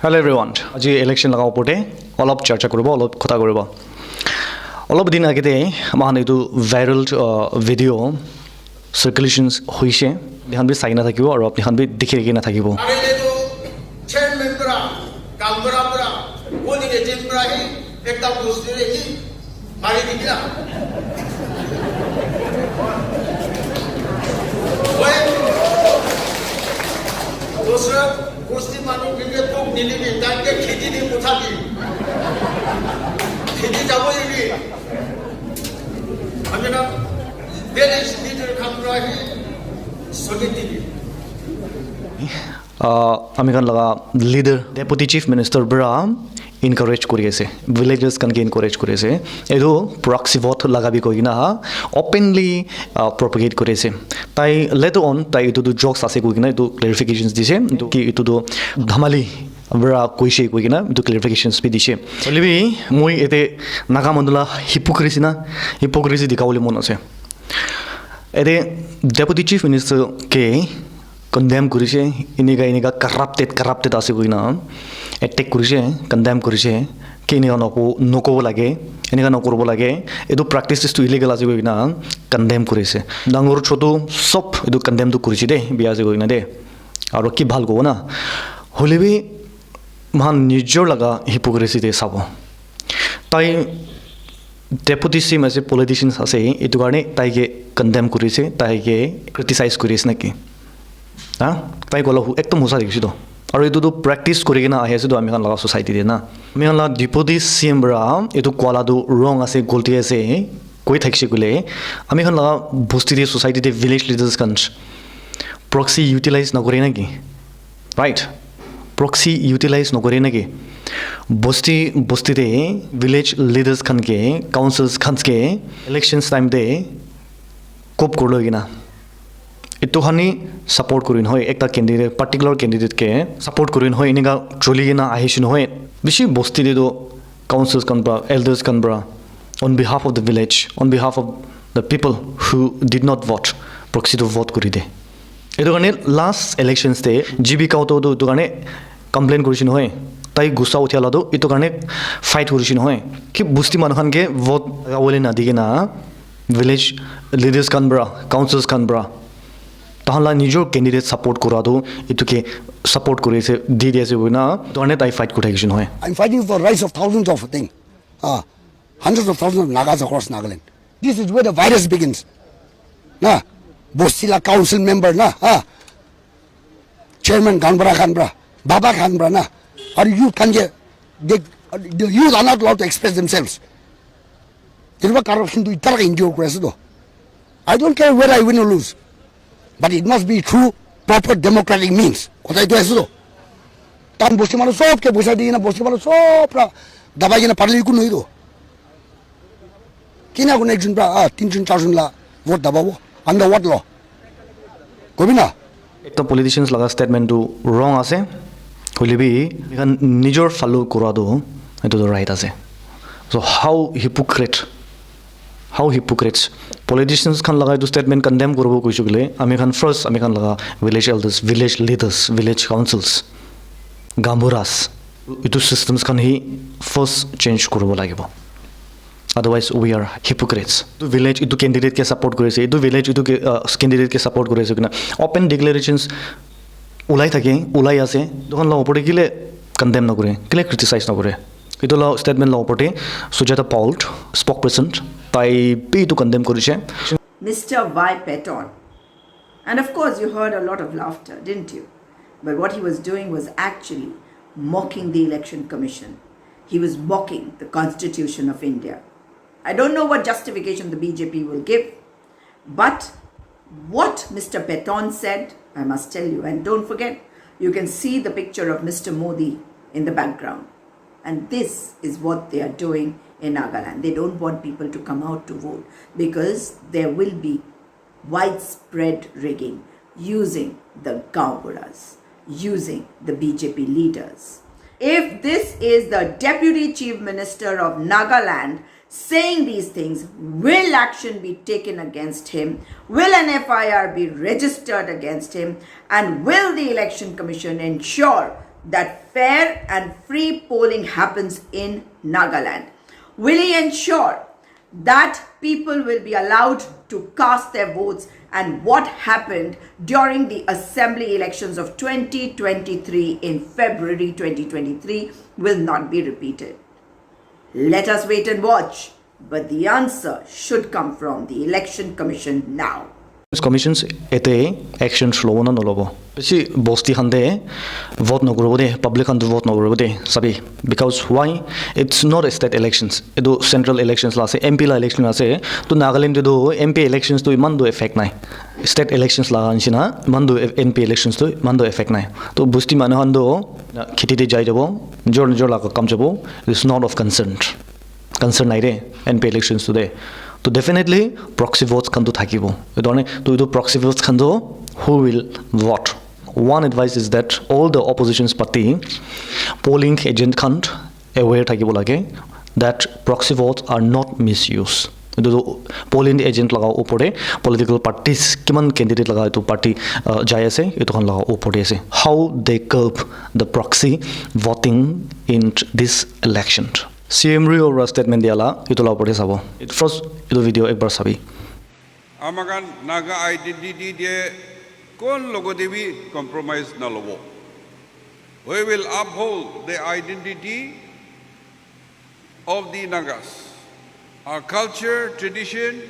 Hello everyone. আজি election লগা ওপৰতে অলপ চৰ্চা কৰিব অলপ কথা কৰিব অলপ দিন আগতে মান এইটো ভাইৰাল ভিডিঅ' সাৰ্কুলেশনছ হৈছে দেখান বি চাই না থাকিব আৰু আপুনি খান বি দেখি দেখি না থাকিব कुश्ती मानो किने तो दिल्ली में जाके खेती नहीं पूछा दी खेती जाबो ये हमें ना विलेज लीडर काम रहा है सोनिति আমি কান লগা leader deputy chief minister bra encourage কৰি আছে ভিলেজেস কান ইনকাৰেজ কৰি আছে এইটো প্ৰক্সি ভোট লাগাবি কৈ না ওপেনলি প্ৰপগেট কৰি আছে তাই লেটাৰ অন তাই এইটো জকস আছে কৈ না এইটো ক্লাৰিফিকেশনছ দিছে কি এইটো ধমালি ব্ৰা কৈছে কৈ না এইটো ক্লাৰিফিকেশনছ বি দিছে হলিবি মই এতে নাগা মণ্ডলা হিপোক্ৰেসি দিখাবলৈ মন আছে এতে ডেপুটি চিফ মিনিস্টাৰ কে কন্ডেম কৰিছে ইনিগা কাৰাপ্টেড আছে কৈ না এটেক কৰিছে কন্ডেম কৰিছে কি নক'ব লাগে এনেকুৱা নকৰিব লাগে এইটো প্ৰেক্টিচটো ইলিগেল আছে কৈ না কন্ডেম কৰিছে ডাঙৰ ছোট সব এইটো কন্ডেমটো কৰিছে দেই বিয়া আছে কৈ না দেই আৰু কি ভাল ক'ব না হলিবি মান নিজৰ লগা হিপোক্ৰেসিতে চাব তাই ডেপুটি চিম আছে পলিটিচিয়ানছ আছে এইটো কাৰণে তাইকে কন্ডেম কৰিছে তাইকে ক্ৰিটিচাইজ কৰিছে নেকি তাই ক'লে একদম সঁচা দেখিছোঁ আৰু এইটোতো প্ৰেক্টিচ কৰি কিনে আহি আছেতো আমি লগা ছ'চাইটিতে না আমি লগা ডেপুটি চি এম পৰা এইটো কোৱালাটো ৰং আছে গল্টি আছে কৈ থাকিছে ক'লে আমি লগা বস্তিতে ছ'চাইটিতে ভিলেজ লিডাৰ্ছ খান প্ৰক্সি ইউটিলাইজ নকৰে নেকি ৰাইট প্ৰক্সি ইউটিলাইজ নকৰে নেকি বস্তিতে ভিলেজ লিডাৰ্ছ খানকে কাউন্সিলছ খানকে ইলেকশ্যনছ টাইমতে কোপ কৰলৈ কিনা এইটো খানি সাপোর্ট করি নহয় একটা ক্যান্ডিডেট পার্টিকুলার ক্যান্ডিডেটকে সাপোর্ট করি নহয় এনেকা চলি কিনা আহিছে নহয় বেশি বস্তিতে তো কাউন্সিলস কান ব্রা এল্ডার্স কান ব্রা on behalf of the village on behalf of the people who did not vote প্রক্সিটো ভোট কৰি দে এইটো কাৰণে লাষ্ট ইলেকশ্যনছতে জীৱিকাওতো এইটো কাৰণে কমপ্লেইন কৰিছে নহয় তাই গুচা উঠিয়ালাটো এইটো কাৰণে ফাইট কৰিছে নহয় কি বস্তি মানুহখানকে ভোট লগাবলৈ নাদি কিনা ভিলেজ লিডাৰ্ছ কান ব্ৰা কাউন্সিলস কান ব্ৰা তাহলে নিজৰ ক্যান্ডিডেট সাপোৰ্ট কৰাটো এটুকে সাপোৰ্ট কৰিছে দি দিছে না তোনে তাই ফাইট কৰি থাকিছে নহয় I'm fighting for rights of thousands of thing hundreds of thousands of Nagas across Nagaland. This is where the virus begins na Bostila council member na chairman Ganbara Khanbra Baba Khanbra na or you can get the youth are not allowed to express themselves there was corruption to itara endure kore I don't care whether I win or lose but it must be through proper democratic means কোথায় তো এসো তাম বসে মানুষ সবকে বসে দিয়ে না বসে মানুষ সবরা দাবাই কিনা পারলে কোন হইতো কিনা কোন একজন তিনজন চারজন লা ভোট দাবাবো আন্ডার হোয়াট ল কবি না একটা পলিটিশিয়ানস লগা স্টেটমেন্টটো রং আছে হলিবি এখন নিজৰ ফালো কৰাটো এইটো ৰাইট আছে so how hypocrites politicians kan laga to statement condemn korbo koisu gele ami kan first ami kan laga village elders village leaders village councils gamburas itu systems kan hi first change korbo lagibo otherwise we are hypocrites to village itu candidate ke support korise itu village itu candidate ke support korise kina open declarations ulai ase dokon la opore gile condemn na kore kile criticize na kore itu la statement la opore Sujata Paul spokesperson tai be to condemn korise Mr. Y Peton. And of course you heard a lot of laughter, didn't you? But what he was doing was actually mocking the election commission. He was mocking the constitution of India. I don't know what justification the BJP will give, but what Mr. Peton said, I must tell you, and don't forget, you can see the picture of Mr. Modi in the background. And this is what they are doing in Nagaland. They don't want people to come out to vote because there will be widespread rigging using the Gamburas, using the BJP leaders. If this is the Deputy Chief Minister of Nagaland saying these things, will action be taken against him? Will an FIR be registered against him? And will the Election Commission ensure that fair and free polling happens in Nagaland? Will he ensure that people will be allowed to cast their votes, and what happened during the assembly elections of 2023 in February 2023 will not be repeated? Let us wait and watch, but the answer should come from the Election Commission now. Commissions ete action slow na nolobo. Besi bosti hande vote no grobode public handu vote no grobode sabi because why it's not a state elections edo central elections la ase MP la election ase to Nagaland do MP elections to iman do effect nai state elections la anchina mando MP elections to mando effect nai to bosti manu hando khiti de jai jabo jor la kam jabo is not of concern nai re MP elections today. So definitely proxy votes can do thakibo. To do proxy votes can do who will vote. One advice is that all the opposition's party polling agent can't aware thakibo lage that proxy votes are not misused. Polling agent laga upore political parties kiman candidate laga to party jai ase etu kan laga upore ase how they curb the proxy voting in this election. CM Rio statement diala itu la upore sabo. First itu video ekbar sabi. Amakan naga identity dia kon logo devi compromise na lobo. We will uphold the identity of the Nagas, our culture, tradition,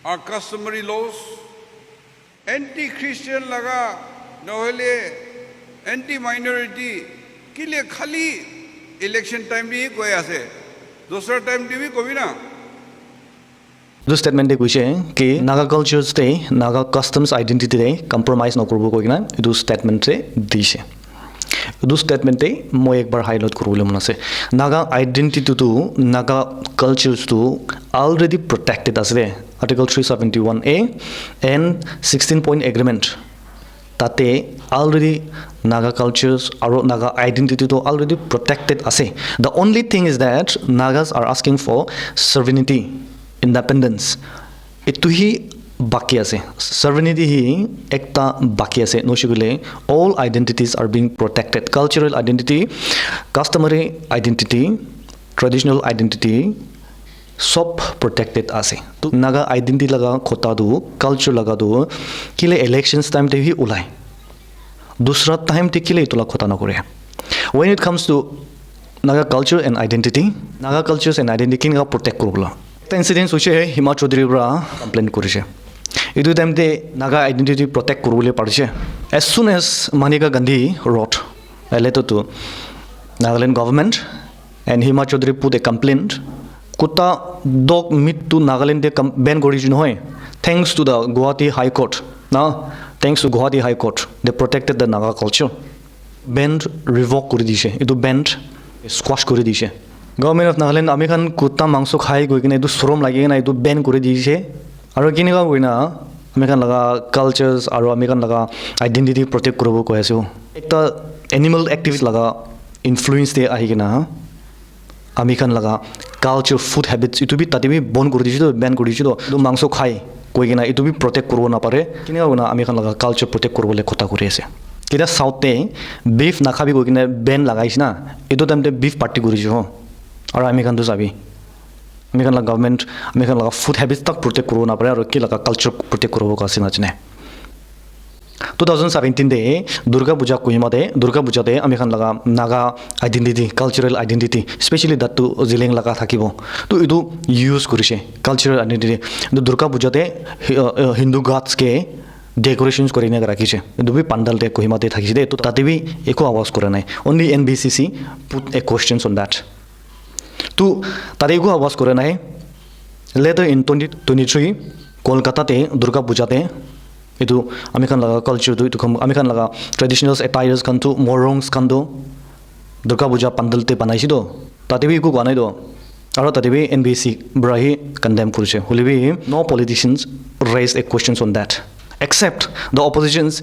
our customary laws. Anti-Christian laga nohele anti-minority kile khali election time bhi koi ase dusra time bhi kobi na. This statement de kuise ki Naga cultures te Naga customs identity de compromise no korbo koi na edu statement se dise edu statement te moi ekbar highlight korole mon ase Naga identity to Naga cultures to already protected as article 371A and 16-point agreement tate already Naga cultures or Naga identity to already protected ase. The only thing is that Nagas are asking for sovereignty, independence. Itu hi baki ase. Sovereignty hi ekta baki ase. No shigule all identities are being protected. Cultural identity, customary identity, traditional identity, सब protected ase. तो Naga identity लगा खोता दो, culture लगा दो, किले elections time ते ही उलाय. दूसरा time ते किले इतुला खोता न करे. When it comes to Naga culture and identity, Naga cultures and identity किनका protect करोबला. The incident सोचे है हिमा चौधरी बरा complain करेशे. इधर time ते Naga identity protect करोबले पड़े. As soon as Manika Gandhi wrote a letter to Nagaland government and Hima Chaudhary put a complaint. Kuta dog meat to Nagaland ban origin hoy. Thanks to the Guwahati High Court. Now, thanks to Guwahati High Court, they protected the Naga culture. Banned revoke kori dishe. Itu banned squash kori dishe. Government of Nagaland amikhan kuta mangso khai goi kina itu shrom lagi na itu ban kori dishe. Aro kini ka goi na amikhan laga cultures aro amikhan laga identity protect korobo koi ase. Ekta animal activist laga influence de ahi kina. Amikhan laga culture food habits itu bhi tate bhi bon kori diche to ban kori diche to mangso khai koi kina itu bhi protect korbo na pare kini ka na amikhan laga culture protect korbo le khota kori ase kida south te beef na khabi koi kina ban lagaise na eto time te beef party kori jo aru amikhan to sabi amikhan laga government amikhan laga food habits tak protect korbo na pare aru ki laga culture protect korbo ka sina chine 2017 de Durga Puja Kohima de Durga Puja de amikhan laga Naga identity, cultural identity, especially that to Zileng laga thakibo. To idu use korise cultural identity. The Durga Puja de Hindu gods ke decorations korine rakhiche. Idu bi pandal de Kohima de thakise de to tate bi eko awas kore nai. Only NBCC put a questions on that. To tate eko awas kore nai. Later in 2023 Kolkata te Durga Puja de itu amikhan laga culture do itu amikhan laga traditional attires kan tu morongs kan do Durga Puja pandal te banaisi do tate bi ku ganai do aro tate bi NBC brahi condemn kurche holebi no politicians raised a questions on that except the opposition's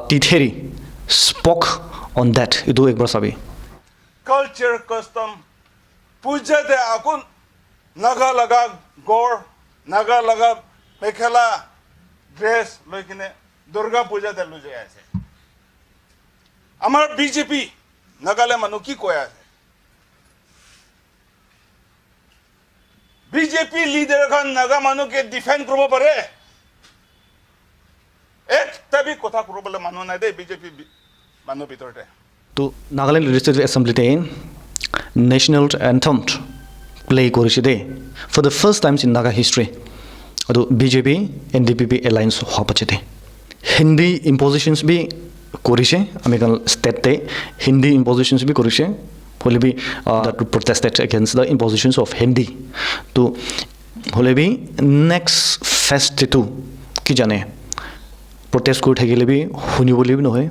Titheri spoke on that itu ekbar sabi culture custom puja de akun naga laga gor naga laga mekhela dress loikine Durga Puja te luje ase আমাৰ BJP নাগালে মানুহ কি কৈ আছে BJP leader এখন নাগা মানুহকে defend কৰিব পাৰে একটা বি কথা কৰিবলৈ মানুহ নাই দেই বিজেপি মানুহ ভিতৰতে তো নাগালেণ্ড লেজিসলেটিভ এসেম্বলিতে ন্যাশনাল অ্যান্থম প্লে কৰিছে they for the first times in Naga history আৰু বিজেপি এনডিপিপি এলায়েন্স হোৱা পাছতে হিন্দী ইম্পজিশ্যনছ বি কৰিছে আমেৰিকান ষ্টেটে হিন্দী ইম্পজিশ্যনছ বি কৰিছে হ'লে be to protested against the impositions of Hindi তো হ'লে বি নেক্সট ফেষ্টটো কি জানে প্ৰটেষ্ট কৰি থাকিলে বি শুনিবলৈ নহয়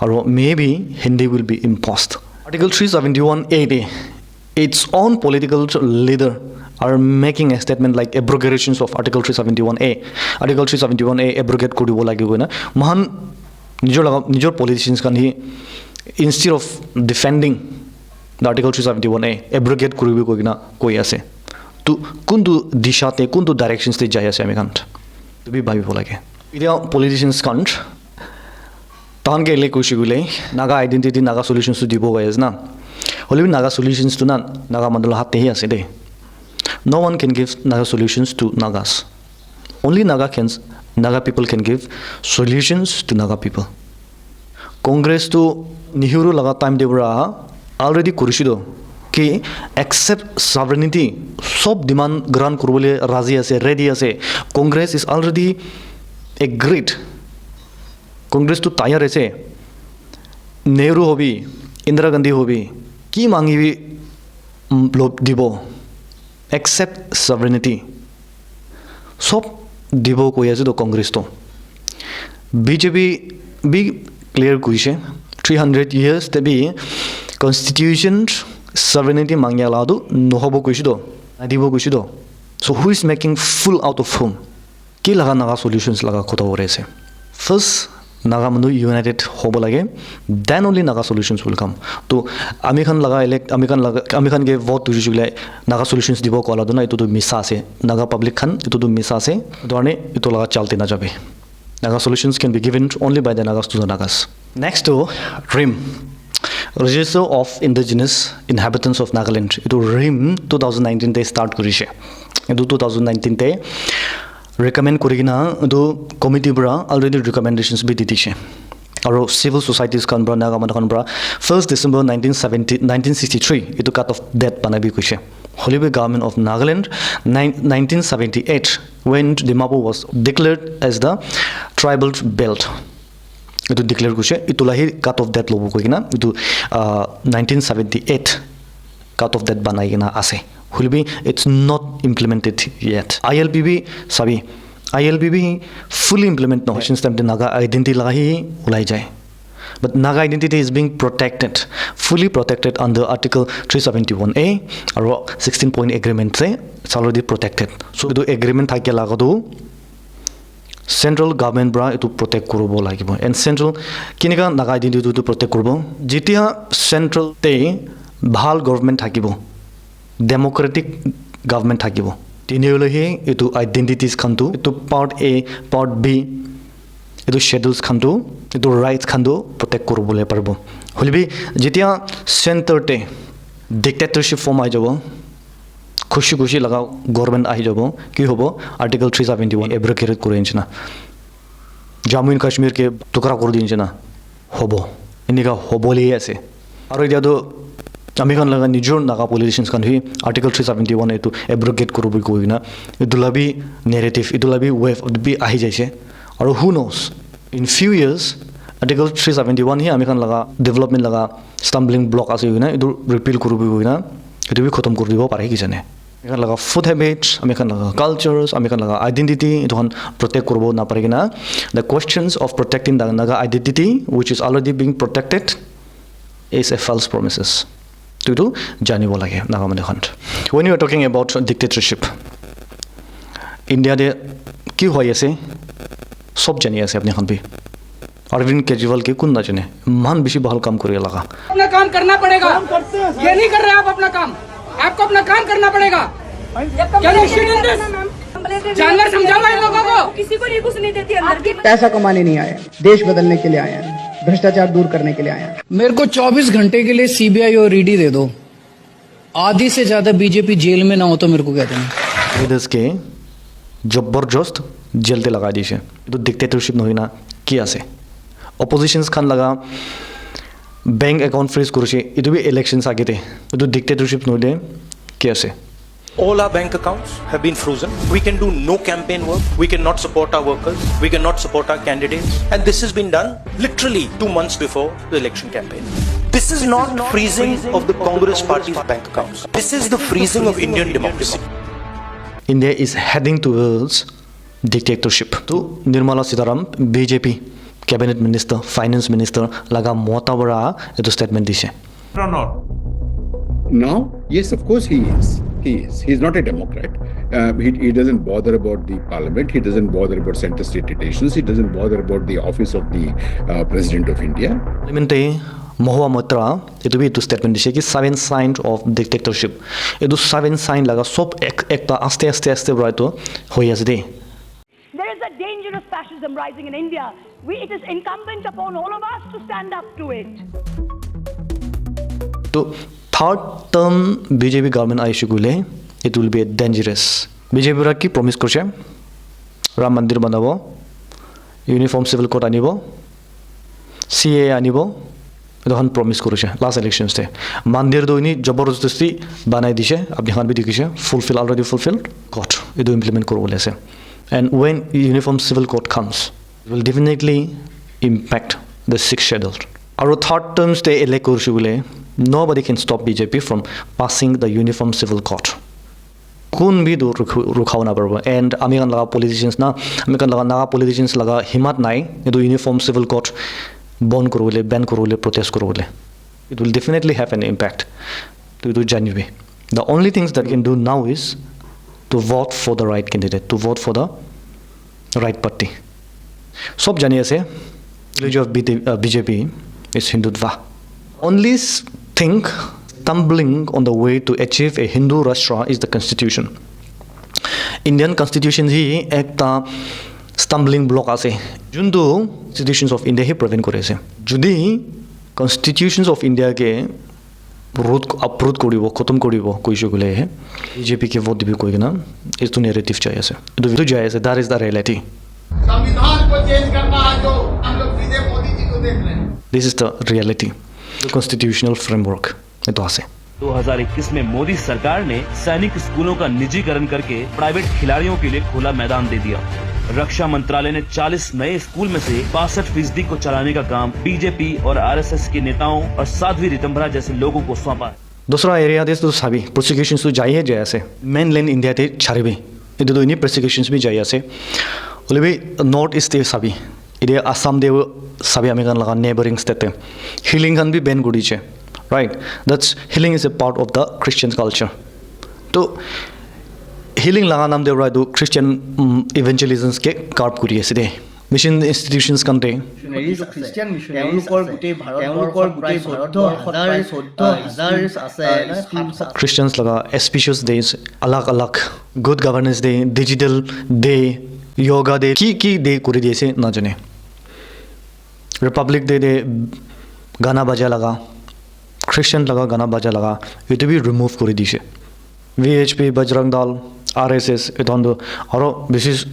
আৰু may be Hindi will be ইম্প'জড article 371A its own political leader are making a statement like abrogations of Article 371A. Article 371A abrogate koribo lagibo na. Mahan nijor politicians can he instead of defending the Article 371A abrogate koribo kogina koi ase. To kundu dishate kundu directions te jai ase ami kant. To be bhabibo lage. Idia politicians can't. Tan ke le kushi gule naga identity naga solutions to dibo guys na. Only naga solutions to none naga mandala hatte hi ase de. No one can give naga solutions to nagas. Only naga people can give solutions to naga people. Congress to Nehru laga time debra already kurishido ki accept sovereignty sob demand grant korbole razi ase ready ase. Congress is already agreed. Congress to tayar ase. Nehru hobi Indira Gandhi hobi কি মাঙিবি দিব accept সভাৰেনিটি সব দিব কৈ আছে তো কংগ্ৰেছটো BJP B clear কৰিছে 300 years তে B constitution সভাৰেনিটি মাঙিয়া Ladu নহব কৈছে তো দিব কৈছে তো so who is making full out of home কি লাগা নাগা সলিউশনস লাগা কথা কৰিছে first naga manu united hobo lage then only naga solutions will come to ami khan laga elect ami khan ge vote tu jule naga solutions dibo kola dona itu to misa ase naga public khan itu to misa ase dorne itu laga chalte na jabe naga solutions can be given only by the nagas to the nagas next to RIM register of indigenous inhabitants of Nagaland itu RIM 2019 te start korise itu 2019 te recommend korigina do committee bra already recommendations be ditishe aro civil societies kan bra naga man bra 1st December 1963 itu cut off date panabi kuise holibe government of Nagaland 1978 when Dimapur was declared as the tribal belt itu declare kuise itu lahi cut off date lobo koina itu 1978 cut off date banai gina ase will be it's not implemented yet ILPB sabi ILPB fully implement no since time the naga identity lahi ulai jai but naga identity is being protected fully protected under article 371A or 16-point agreement say it's already protected so the agreement thake lagadu central government bra itu protect korobo lagibo and central kinika naga identity to protect korobo jitia central te bhal government thakibo democratic government থাকিব তিনিলৈহে এটো identities খানটো এটো part এ part B এটো শেডুলস খানটো এটো rights খানটো protect কৰিবলৈ পাৰিব হলিবি যেতিয়া চেণ্টাৰতে ডিক্টেটৰশিপ form আই যাব খুশি খুশি লাগা গভৰ্নমেন্ট আহি যাব কি হ'ব আৰ্টিকল 371 এব্ৰকেট কৰি আনছনা জম্মু এণ্ড কাশ্মীৰ কে টুকৰা কৰি দিনছনা হ'ব এনেকা হ'বলেই আছে আৰু এতিয়াতো আমি kan laga nijor naga politicians kan hi article 371 etu abrogate korobu koina idulabi narrative idulabi wave of the be ahi jaise aru who knows in few years article 371 hi ami kan laga development laga stumbling block ase hoina edu repeal korobu koina etu bi khatam kor dibo pare ki jane ami kan laga food habits ami kan laga cultures ami kan laga identity etu kan protect korobo na pare kina the questions of protecting the naga identity which is already being protected is a false promises to janibo lage nagamane khant when you are talking about dictatorship india de ki hoy ase sob jani ase apni khan bi Arvind Kejriwal के कुन ना जने मान बिशी बहल काम करिए लगा अपना काम करना पड़ेगा ये नहीं कर रहे आप अपना काम आपको अपना काम करना पड़ेगा जानवर समझाओ इन लोगों को किसी को नहीं घुसने देती अंदर की पैसा कमाने नहीं आए देश बदलने के लिए आए हैं भ्रष्टाचार दूर करने के लिए आया। मेरे को 24 घंटे के लिए सीबीआई और ईडी दे दो, आधी से ज्यादा बीजेपी जेल में ना हो तो मेरे को क्या देना। लीडर्स के जबरदस्त जेलते लगा दिसे तो डिक्टेटरशिप নহয় না কি আছে অপজিশনস খান লাগা बैंक अकाउंट फ्रीज কৰিছে এটো বি ইলেকশনস আগেতে এটো ডিক্টেটরশিপ নহলে কি আছে All our bank accounts have been frozen. We can do no campaign work. We cannot support our workers. We cannot support our candidates. And this has been done literally 2 months before the election campaign. This is not freezing of the Congress party's bank accounts. This is the freezing of Indian democracy. India is heading towards dictatorship. तो Nirmala Sitharaman BJP cabinet minister, finance minister laga mota bora eto statement dise. Or not? Now, yes, of course he is. He's not a Democrat. He doesn't bother about the parliament. He doesn't bother about center state relations. He doesn't bother about the office of the president of India. Parliamente Mahua Matra eto bi eto statement dise ki 7 signs of dictatorship. Eto 7 sign laga sob ekta aste bora eto hoi ase de. There is a dangerous fascism rising in India. It is incumbent upon all of us to stand up to it. So, third term BJP government aishugule, it will be dangerous. BJP ra ki promise korche Ram Mandir banabo, uniform civil code anibo, CA anibo, eto han promise korche last elections te. Mandir do ini jabardosti banai dishe, apni khan bi dikhishe, already fulfilled. Got eto implement korbo ase. And when uniform civil code comes, it will definitely impact the sixth schedule. Our third terms they elect korshugule, nobody can stop BJP from passing the uniform civil code. Kun bhi do rukhaw na parbo. And ami kan laga politicians na, ami kan laga naga politicians laga himat nai, edo uniform civil code ban korole, protest korole. It will definitely have an impact to January. The only things that we can do now is to vote for the right candidate, to vote for the right party. Sob jani ase, religion of BJP is Hindutva. Only thing stumbling on the way to achieve a Hindu Rashtra is the constitution. Indian constitution hi ekta stumbling block ase. Jundu institutions of India hi prevent kore ase. Jodi constitutions of India ke uproot koribo, khatam koribo koisho gule BJP ke vote dibi koi na eto narrative chahiye ase. Eto jai ase, that is the reality. संविधान को change करना है जो हम लोग सीधे मोदी जी को देख लें। This is the reality. The constitutional framework. eto ase. 2021 में मोदी सरकार ने सैनिक स्कूलों का निजीकरण करके प्राइवेट खिलाड़ियों के लिए खुला मैदान दे दिया। रक्षा मंत्रालय ने 40 नए स्कूल में से 65% को चलाने का काम बीजेपी और आरएसएस के नेताओं और साध्वी रितंभरा जैसे लोगों को सौंपा। दूसरा एरिया देश तो सभी प्रोसिक्यूशंस तो जाइए जैसे मेनलैंड इंडिया ते छाड़बे इधर तो इन्हीं प्रोसिक्यूशंस भी जाइए से ओले भी नॉर्थ ईस्ट ते सभी इधर असम दे सभी अमेरिकन लगा नेबरिंग स्टेट है हिलिंग भी बैन गुड़ी चे right that's healing is a part of the Christian culture तो healing लगा नाम दे रहा है तो Christian evangelisms के कार्प करिए सीधे mission institutions कंटे Christian missionaries Christians लगा auspicious days अलग अलग good governance day digital day yoga day की day करी दिए से ना जाने Republic Day दे गाना बजा लगा Christian लगा गाना बजा लगा ये तो भी remove करी दिए VHP बजरंग दल RSS इतना तो और बेसिस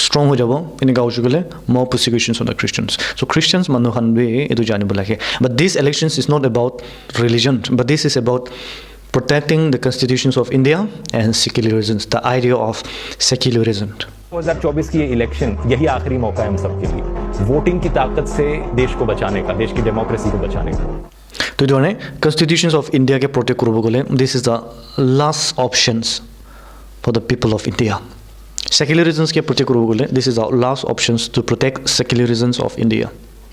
strong हो जाबो इन्हें गाँव चुके ले more persecutions on the Christians so Christians मानो खान भी ये तो जाने बोला है but these elections is not about religion but this is about protecting the constitutions of India and secularism the idea of secularism 2024 की ये इलेक्शन यही आखिरी मौका है हम सबके लिए वोटिंग की ताकत से देश को बचाने का देश की डेमोक्रेसी को बचाने का तो इधर ने constitutions of India K protect करो बोले this is the last options for the people of India secularism K protect करो बोले this is the last options to protect secularism of India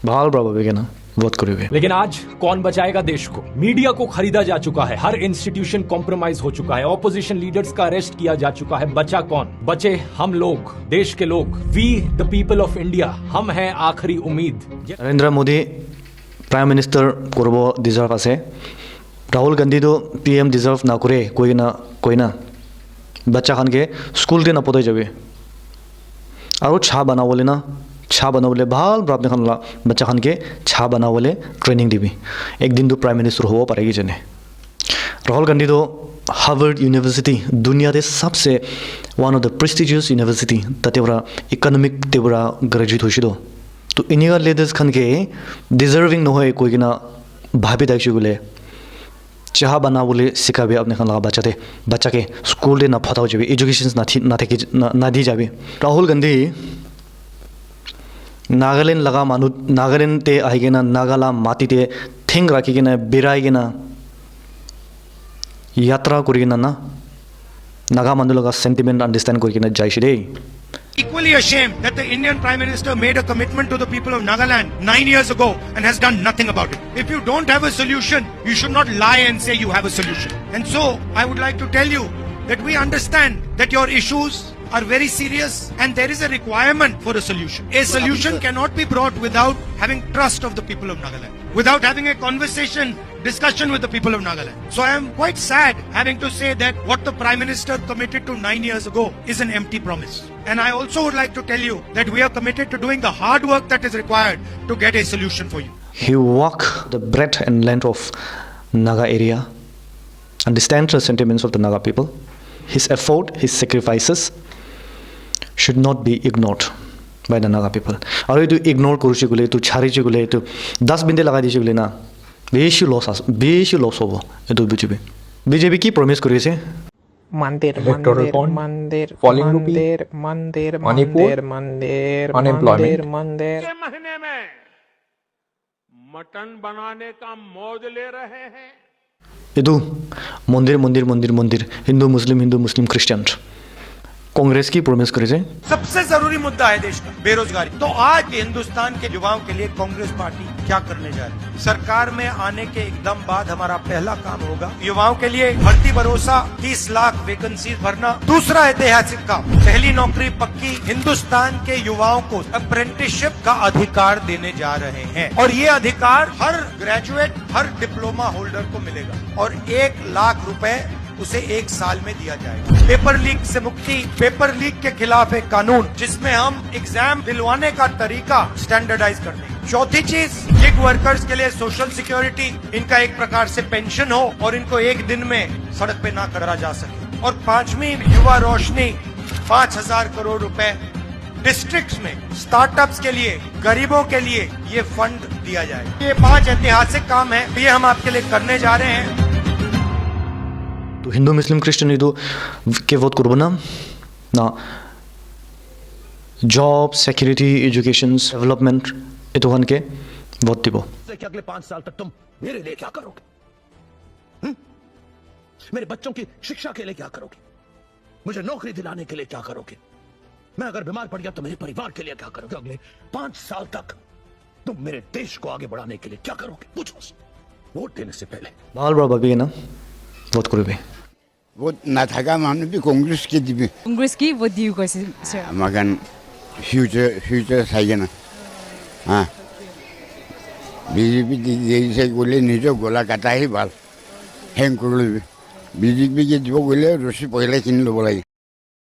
बहाल बराबर है ना वोट करोगे लेकिन आज कौन बचाएगा देश को मीडिया को खरीदा जा चुका है हर इंस्टीट्यूशन कॉम्प्रोमाइज हो चुका है ऑपोजिशन लीडर्स का अरेस्ट किया जा चुका है बचा कौन बचे हम लोग देश के लोग we the people of India हम हैं आखिरी उम्मीद नरेंद्र मोदी प्राइम मिनिस्टर करबो डिजर्व আছে राहुल गांधी तो पीएम डिजर्व ना करे कोई ना बच्चा खान के स्कूल दे ना पते जाबे और छा बनावले ना চাহ বনাবলৈ ভাল আপনি খান বাচ্চা খানকে চাহ বনাবলৈ ট্ৰেইনিং দিবি একদিন তো প্ৰাইম মিনিষ্টাৰ হ'ব পাৰে কিজানে राहुल गांधी तो हार्वर्ड यूनिवर्सिटी दुनिया के सबसे one of the prestigious university तातेवरा इकोनॉमिक तेवरा ग्रेजुएट होशिदो तो इनिगा लीडर्स खन के डिजर्विंग न होय कोई ना भाभी दाइछु गुले चाह बना बोले सिखाबे अपने खान लगा बच्चा के स्कूल दे ना फताओ जाबे एजुकेशन ना दी जाबे राहुल गांधी नागालैंड लगा मानु नागालैंड ते आइगे ना नागाला माटी ते थिंग राखी के ना बिराई ना यात्रा करिना ना नागा मानुलगा सेंटिमेंट अंडरस्टैंड करिना जाइछि रे Equally ashamed that the Indian Prime Minister made a commitment to the people of Nagaland 9 years ago and has done nothing about it. If you don't have a solution, you should not lie and say you have a solution. And so, I would like to tell you that we understand that your issues are very serious and there is a requirement for a solution. A solution cannot be brought without having trust of the people of Nagaland, without having a discussion with the people of Nagaland. So I am quite sad having to say that what the Prime Minister committed to 9 years ago is an empty promise. And I also would like to tell you that we are committed to doing the hard work that is required to get a solution for you. He walked the breadth and length of Naga area, understands the sentiments of the Naga people. His effort, his sacrifices should not be ignored by the Naga people. Or you ignore kuruchi gule, to charichi gule, to 10 binde lagai dichi gule na. बेसी loss होबो एतो BJP की promise करिसे मंदिर falling मंदिर unemployment महीने में mutton बनाने का मौज ले रहे हैं एतो मंदिर हिंदू मुस्लिम क्रिश्चियन कांग्रेस की प्रॉमिस करे से सबसे जरूरी मुद्दा है देश का बेरोजगारी। तो आज हिंदुस्तान के युवाओं के लिए कांग्रेस पार्टी क्या करने जा रही है? सरकार में आने के एकदम बाद हमारा पहला काम होगा युवाओं के लिए भर्ती भरोसा 30 लाख वैकेंसी भरना। दूसरा ऐतिहासिक काम, पहली नौकरी पक्की, हिंदुस्तान के युवाओं को अप्रेंटिसशिप का अधिकार देने जा रहे हैं और ये अधिकार हर ग्रेजुएट, हर डिप्लोमा होल्डर को मिलेगा और 1 लाख रुपए उसे 1 साल में दिया जाएगा। पेपर लीक से मुक्ति, पेपर लीक के खिलाफ एक कानून जिसमें हम एग्जाम दिलवाने का तरीका स्टैंडर्डाइज कर देंगे। चौथी चीज, गिग वर्कर्स के लिए सोशल सिक्योरिटी, इनका एक प्रकार से पेंशन हो और इनको एक दिन में सड़क पे ना करा जा सके। और 5वीं युवा रोशनी 5,000 करोड़ रुपए डिस्ट्रिक्ट्स में स्टार्टअप्स के लिए, गरीबों के लिए ये फंड दिया जाएगा। ये 5 ऐतिहासिक काम है, ये हम आपके लिए करने जा रहे हैं। तो हिंदू मुस्लिम क्रिश्चियन इदो के वोट करबो ना जॉब सिक्योरिटी एजुकेशन डेवलपमेंट इतो हन के वोट दिबो। अगले 5 साल तक तुम मेरे लिए क्या करोगे? मेरे बच्चों की शिक्षा के लिए क्या करोगे? मुझे नौकरी दिलाने के लिए क्या करोगे? मैं अगर बीमार पड़ गया तो मेरे परिवार के लिए क्या करोगे? अगले 5 साल तक तुम मेरे देश को आगे बढ़ाने के लिए क्या करोगे? पूछो वोट देने से पहले। बाल बड़ा भी ना वोट करबे वोट ना थाका माने भी कांग्रेस के दिबे कांग्रेस की वोट दिउ कैसे सर मगन फ्यूचर साइगना हां बीजेपी दे से गोले निजो गोला काटा ही बाल हेंग करले बीजेपी के दिबो गोले रसी पहिले किन लो बोलाई